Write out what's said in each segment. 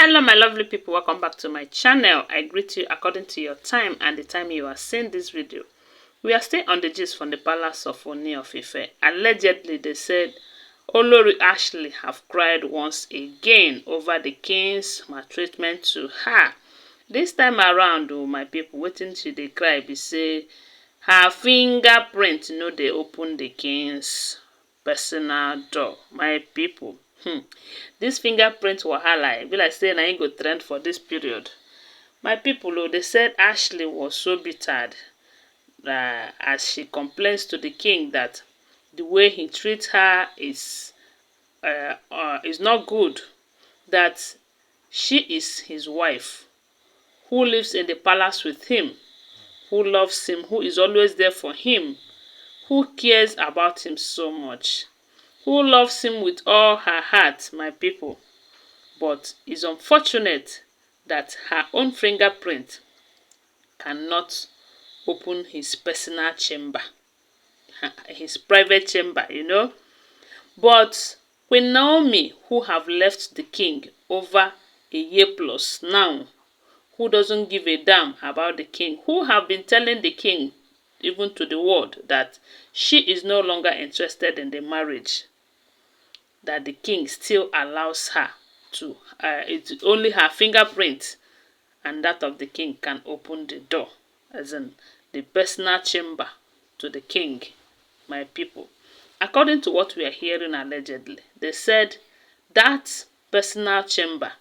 Hello my lovely people, welcome back to my channel. I greet you according to your time and the time you are seeing this video. We are still on the gist from the palace of Ooni of Ife. Allegedly, they said Olori Ashley have cried once again over the king's maltreatment to her. This time around, oh my people, waiting till they cry be say her fingerprint no dey open the king's personal door. My people, this fingerprint wahala, e be like say na im go trend for this period. My people, oh, they said Ashley was so bitter as she complains to the king that the way he treats her is not good, that she is his wife, who lives in the palace with him, who loves him, who is always there for him, who cares about him so much, who loves him with all her heart, my people. But it's unfortunate that her own fingerprint cannot open his personal chamber, his private chamber, you know. But Queen Naomi, who have left the king over a year plus now, who doesn't give a damn about the king, who have been telling the king, even to the world, that she is no longer interested in the marriage, that the king still allows her to, it's only her fingerprint and that of the king can open the door, as in the personal chamber to the king, my people. According to what we are hearing allegedly, they said that personal chamber,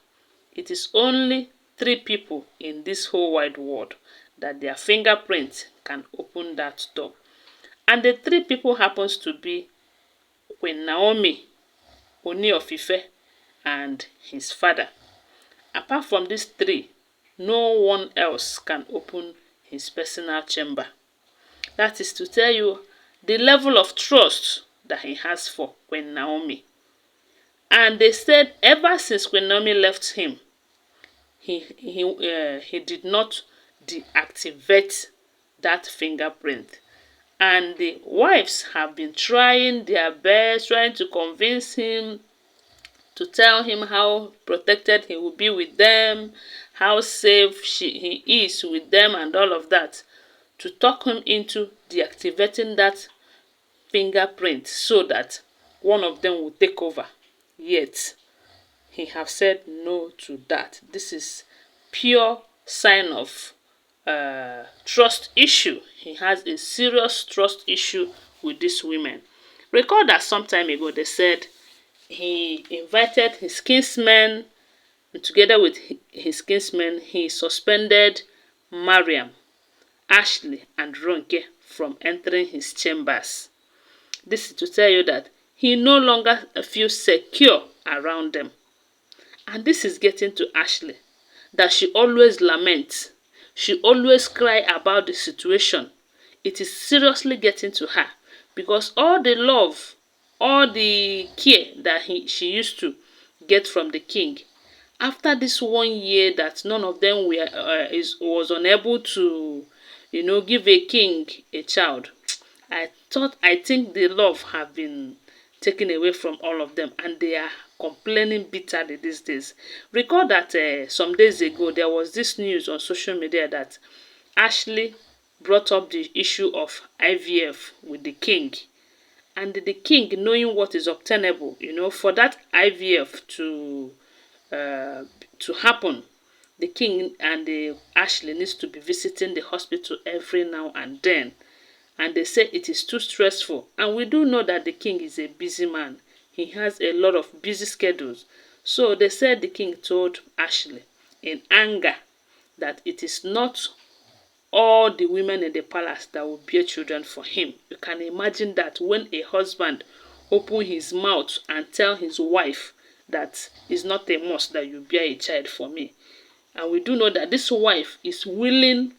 it is only 3 people in this whole wide world that their fingerprint can open that door. And the 3 people happens to be Queen Naomi, Ooni of Ife, and his father. Apart from these 3, no one else can open his personal chamber. That is to tell you the level of trust that he has for Queen Naomi. And they said ever since Queen Naomi left him, he did not deactivate that fingerprint. And the wives have been trying their best, trying to convince him, to tell him how protected he will be with them, how safe he is with them and all of that, to talk him into deactivating that fingerprint so that one of them will take over. Yet he have said no to that. This is pure sign of trust issue. He has a serious trust issue with these women. Recall that some time ago they said he invited his kinsmen, and together with his kinsmen, he suspended Mariam, Ashley, and Ronke from entering his chambers. This is to tell you that he no longer feels secure around them. And this is getting to Ashley, that she always laments. She always cry about the situation. It is seriously getting to her because all the love, all the care that she used to get from the king, after this 1 year that none of them was unable to, give a king a child, I think the love have been taken away from all of them, and they are complaining bitterly these days. Recall that some days ago there was this news on social media that Ashley brought up the issue of IVF with the king, and the king, knowing what is obtainable, for that IVF to happen, the king and the Ashley needs to be visiting the hospital every now and then. And they say it is too stressful. And we do know that the king is a busy man. He has a lot of busy schedules. So they said the king told Ashley in anger that it is not all the women in the palace that will bear children for him. You can imagine that when a husband open his mouth and tell his wife that it's not a must that you bear a child for me. And we do know that this wife is willing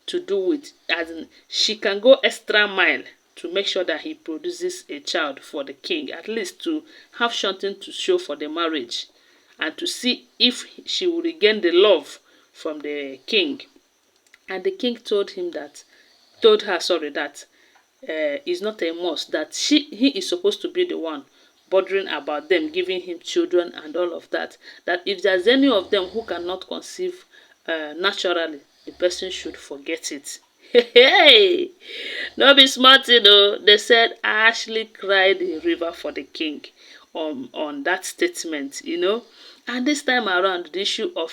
to do it, as in she can go extra mile to make sure that he produces a child for the king, at least to have something to show for the marriage and to see if she will regain the love from the king. And the king told her that it's not a must, that he is supposed to be the one bothering about them, giving him children and all of that, that if there's any of them who cannot conceive naturally, the person should forget it. Hey, no be small thing o. They said Ashley cried a river for the king on that statement, And this time around, the issue of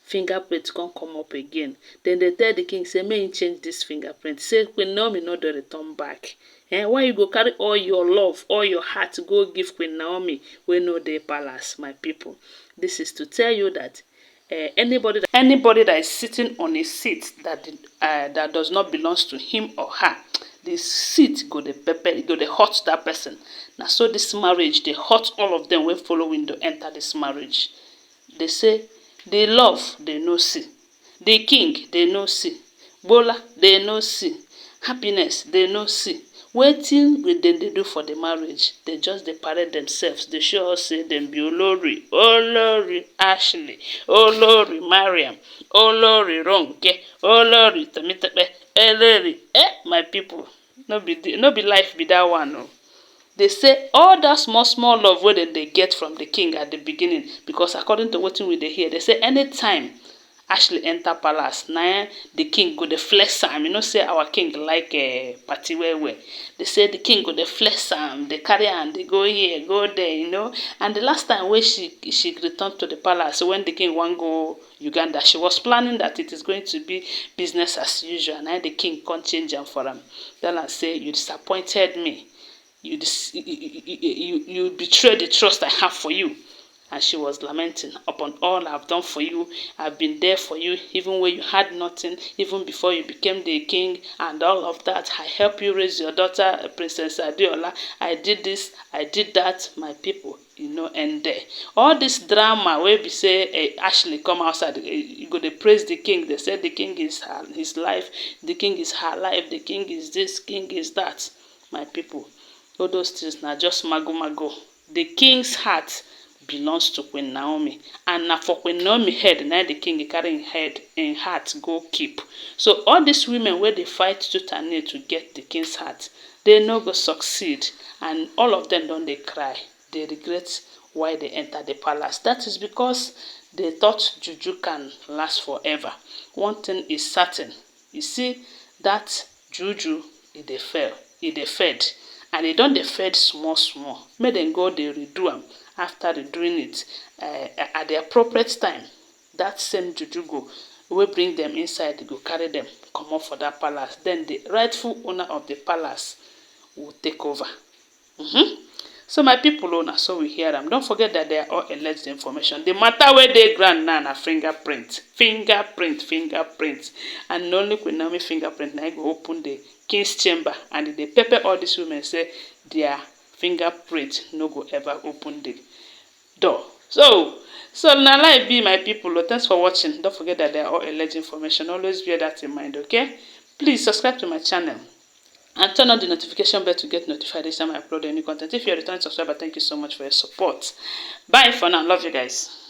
fingerprint can't come up again. Then they tell the king, say, may he change this fingerprint. Say, Queen Naomi no dey return back. Why you go carry all your love, all your heart, go give Queen Naomi wey no dey palace, my people? This is to tell you that anybody that is sitting on a seat that does not belongs to him or her, the seat go dey pepper, go dey hurt that person. Na so this marriage dey hurt all of them wey follow window enter this marriage. They say the love they no see, the king they no see, bola they no see, happiness they no see. Wetin dem dey do for the marriage? They just dey parade themselves. They show us say dem be Olori, Olori Ashley, Olori Mariam, Olori Ronke, Olori Temitope, Olori. My people, no be life be that one o. They say all that small love wey dem dey get from the king at the beginning, because according to wetin we dey hear, they say anytime Ashley enter palace, na the king go dey flex am. You know say our king like party well. They say the king go dey flex am, dey carry am, dey go here, go there, And the last time wey she returned to the palace, when the king wan go Uganda, she was planning that it is going to be business as usual. Na the king come change am for am. Tell am say, you disappointed me. You betrayed the trust I have for you. And she was lamenting, upon all I've done for you, I've been there for you, even when you had nothing, even before you became the king, and all of that. I helped you raise your daughter, Princess Adeola. I did this, I did that, my people, end there. All this drama where we say Ashley come outside, you go to praise the king. They said the king is his life, the king is her life, the king is this, king is that, my people. All those things now just mago. The king's heart belongs to Queen Naomi, and na for Queen Naomi head na the king carry him head and heart go keep. So all these women where they fight tooth and nail to get the king's heart, they no go succeed, and all of them don't they cry. They regret why they enter the palace. That is because they thought juju can last forever. One thing is certain. You see that juju, they fed, and they don't they fed small. Make them go they redo them. After redoing it at the appropriate time, that same juju go will bring them inside, go carry them, come up for that palace. Then the rightful owner of the palace will take over. So my people, so we hear them. Don't forget that they are all alleged information. The matter where they grant now na fingerprint, and only Queen Naomi fingerprint now go open the king's chamber, and they pepper all these women say their fingerprint no go ever open the door. So na life be, my people. Thanks for watching. Don't forget that they are all alleged information. Always bear that in mind, okay? Please subscribe to my channel and turn on the notification bell to get notified each time I upload any content. If you're a returning subscriber, thank you so much for your support. Bye for now. Love you guys.